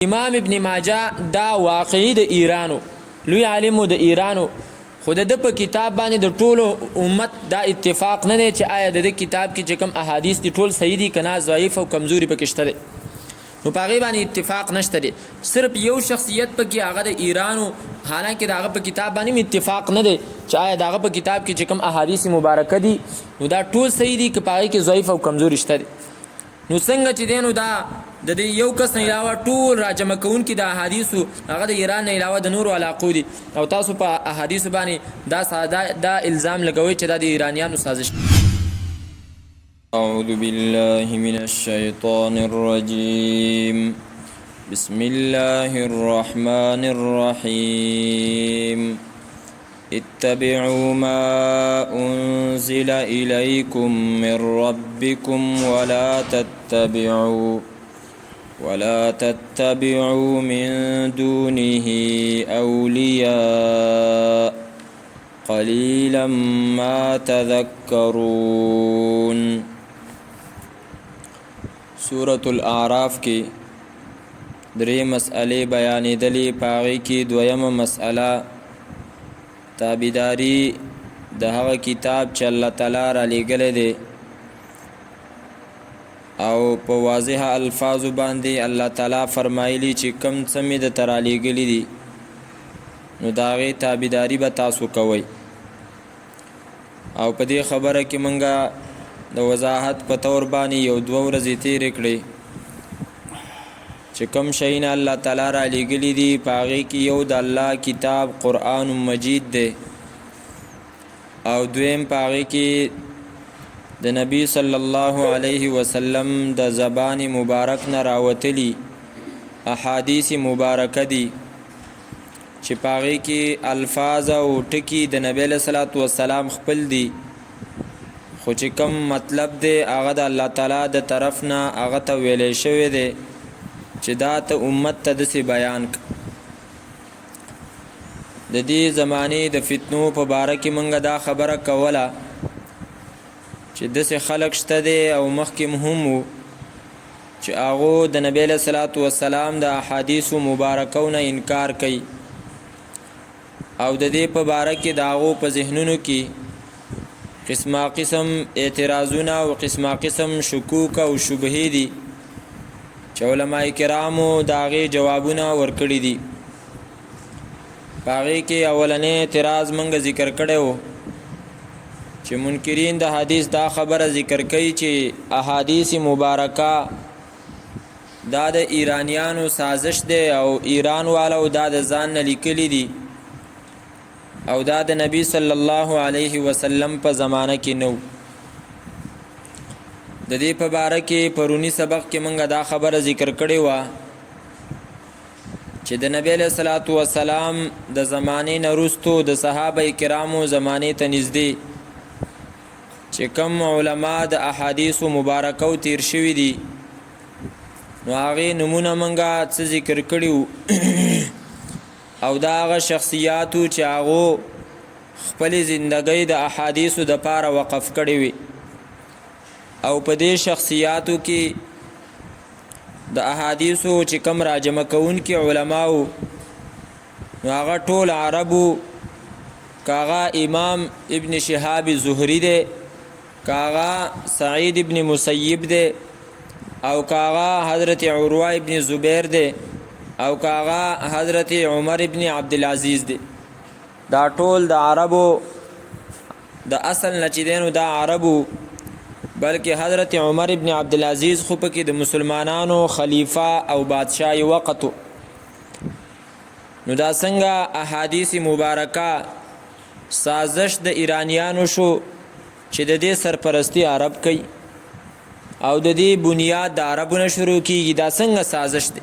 امام ابن ماجه دا واقعي د ایرانو لوی عالم د ایرانو خود د په کتاب باندې د ټولو امت دا اتفاق نه دی چې آیا د کتاب کې چې کوم احادیث دي ټول صحیح دي کنه ضعیف او کمزوري پکې شته دي. نو په هغې باندې اتفاق نشته دی. صرف یو شخصیت پکې هغه د ایرانو، حالانکه د هغه په کتاب باندې اتفاق نه دی چې آیا د هغه په کتاب کې چې کوم احادیث مبارکه دي نو دا ټول صحیح دي که په هغې کې ضعیف او کمزوري شته دی. نو څنګه چې دی نو دا د دې یو کس نه علاوه ټول راجمع کوونکي د احادیثو هغه د ایران نه علاوه د نورو علاقو دي، او تاسو په احادیثو باندې دا الزام لګوئ چې دا د ایرانیانو سازش. أعوذ بالله من الشيطان الرجيم. بسم الله الرحمن الرحيم. اتبعوا ما أنزل إليكم من ربكم ولا تتبعوا من دونه أولياء قليلا ما تذكرون. سورة الاعراف کی درې مسئلے بیانی دلی، پاغی کی دویم مسئلہ تابیداری د هغه کتاب چې الله تعالی را لېږلی دی او په واضح الفاظو باندې الله تعالی فرمایلی چې کم څه مې درته را لېږلي دي نو د هغې تابیداري به تاسو کوئ. او په دې خبره کې موږ د وضاحت په طور باندې یو دوه ورځې تېرې کړې چې کوم شیونه الله تعالی را لېږلي دي په هغې کې یو د الله کتاب قرآن مجید دی، او دویم په هغې کې د نبی صلی الله علیه وسلم د زبان مبارک نه راوتلي احادیث مبارکه دي چې په هغې کې الفاظ او ټکي د نبی علیه صلات وسلام خپل دي، خو چې کوم مطلب دی هغه د الله تعالی د طرف نه هغه ته ویلی شوی دی چې دا ته امت ته داسې بیان ک. د دې زمانې د فتنو په باره کې موږ دا خبره کوله چې داسې خلک شته دی او مخکې هم وو چې هغو د نبی علیه صلات وسلام د احادیثو مبارکو نه انکار کوي، او د دې په باره کې د هغو په ذهنونو کې قسمه قسم اعتراضونه او قسمه قسم شکوک او شبهې دي چې علماء کرامو د هغې جوابونه ورکړي دي. په هغې کې اولنی اعتراض موږ ذکر کړی و چې منکرین د حدیث دا خبره ذکر کوي چې احادیث مبارکه دا د ایرانیانو سازش دی او ایران والو دا د ځان نه لیکلي دي او دا د نبی صلی الله علیه وسلم په زمانه کې نو. د دې په باره کې پرونی سبق کې موږ دا خبره ذکر کړې وه چې د نبی علیه صلات وسلام د زمانې نه وروستو د صحابه کرامو زمانې ته نږدې چې کم علما د احادیثو مبارکو تیر شوي دي نو هغې نمونه موږ څه ذکر کړي وو او دا هغه شخصیاتو چې هغو خپلې زندګۍ د احادیثو دپاره وقف کړې وي، او په دې شخصیاتو کې د احادیثو چې کم راجمع کوونکي علماو نو هغه ټول عربو، که هغه امام ابن شهاب زهری دی، که هغه سعید ابن مسیب دی، او که هغه حضرت عروه ابن زبیر دی، او که هغه حضرت عمر ابن عبدالعزیز دی. دا ټول د عربو د اصل نه چې دی نو دا عربو، بلکې حضرت عمر ابن عبدالعزیز خو پکې د مسلمانانو خلیفہ او بادشاہ وقتو. نو دا څنګه احادیث مبارکه سازش د ایرانیانو شو چې د دې سرپرستی عرب کوي او د دې بنیاد د عربو نه شروع کیږي، دا څنګه سازش دی؟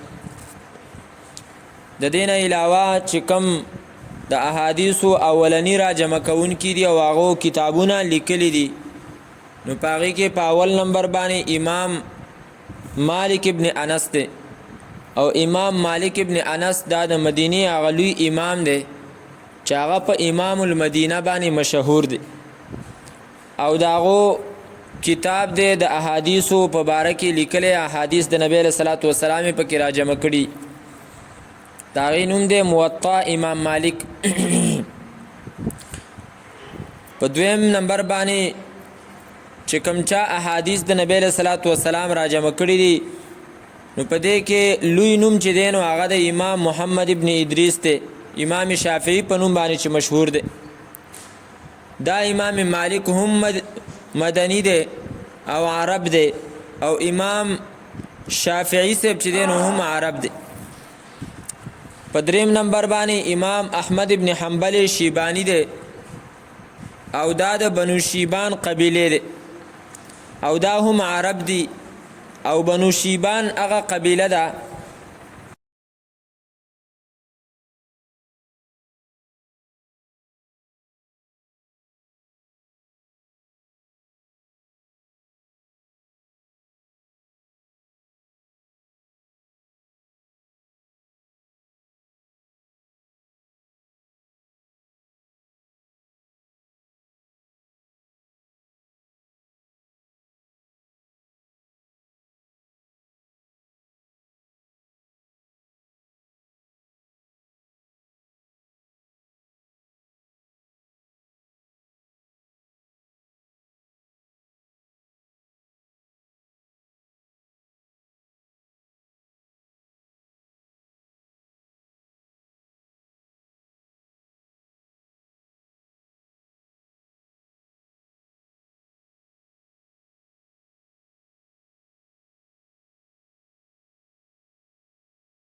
د دې نه علاوه چې کم د احادیثو اولنی را جمع کوونکي دي او هغو کتابونه لیکلي دي نو په هغې کې په اول نمبر باندې امام مالک ابن انس دی، او امام مالک ابن انس دا د مدینې هغه لوی امام دی چې هغه په امام المدینه باندې مشهور دی، او د هغو کتاب دی د احادیثو په باره کې لیکلی احادیث د نبی علیه صلات وسلام یې پکې راجمع کړي دا غي نوم دی موطا امام مالک. په دویم نمبر باندې چې کوم چا احادیث د نبی له صلوات و سلام را جمع کړي دي نو په دې کې لوی نوم چې دی نو هغه د امام محمد ابن ادریس دی، امام شافعي په نوم باندې چې مشهور دی. دا امام مالک هم مدنی دی او عرب دی، او امام شافعي صاحب چې دی نو هم عرب دی. په دریم نمبر باندې امام احمد ابن حنبل شیبانی دی او دا د بنو شیبان قبیله دی او دا هم عرب دی، او بنو شیبان هغه قبیله ده